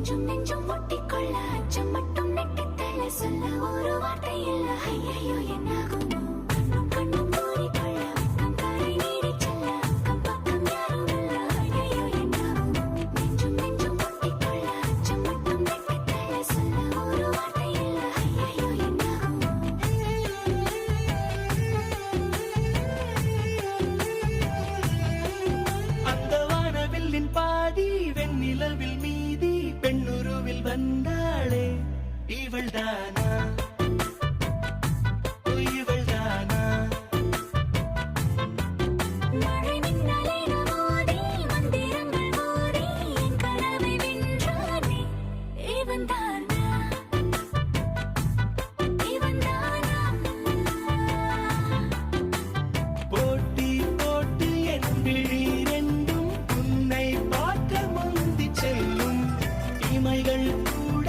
நெஞ்சும் நெஞ்சும் ஒட்டிக்கொள்ள அச்சம் மட்டும் நெட்டித்தள்ள சொல்ல ஒரு வார்த்தை இல்ல ஐயோ என்னாகுமோ கண்ணும் கண்ணும் மூடிக்கொள்ள வெக்கம் கரை நீடிச் செல்ல அக்கம் பக்கம் யாரும் இல்ல ஐயோ என்னாகுமோ நெஞ்சும் நெஞ்சும் ஒட்டிக்கொள்ள அச்சம் மட்டும் நெட்டித்தள்ள சொல்ல ஒரு வார்த்தை இல்ல ஐயோ என்னாகுமோ அந்த வானவில்லின் பாதி வெண்ணிலவில் மீதி பெண்ணுருவில் வந்தாளே இவள்தானா இவள்தானா மழை மின்னலின மோதி மந்திரங்கள் மோதி என் கனவை வென்றானே இவன்தானா இவன்தானா போட்டி போட்டு என் விழி ரெண்டும் உன்னை பார்க்க முந்தி செல்லும் இமைகள் கூட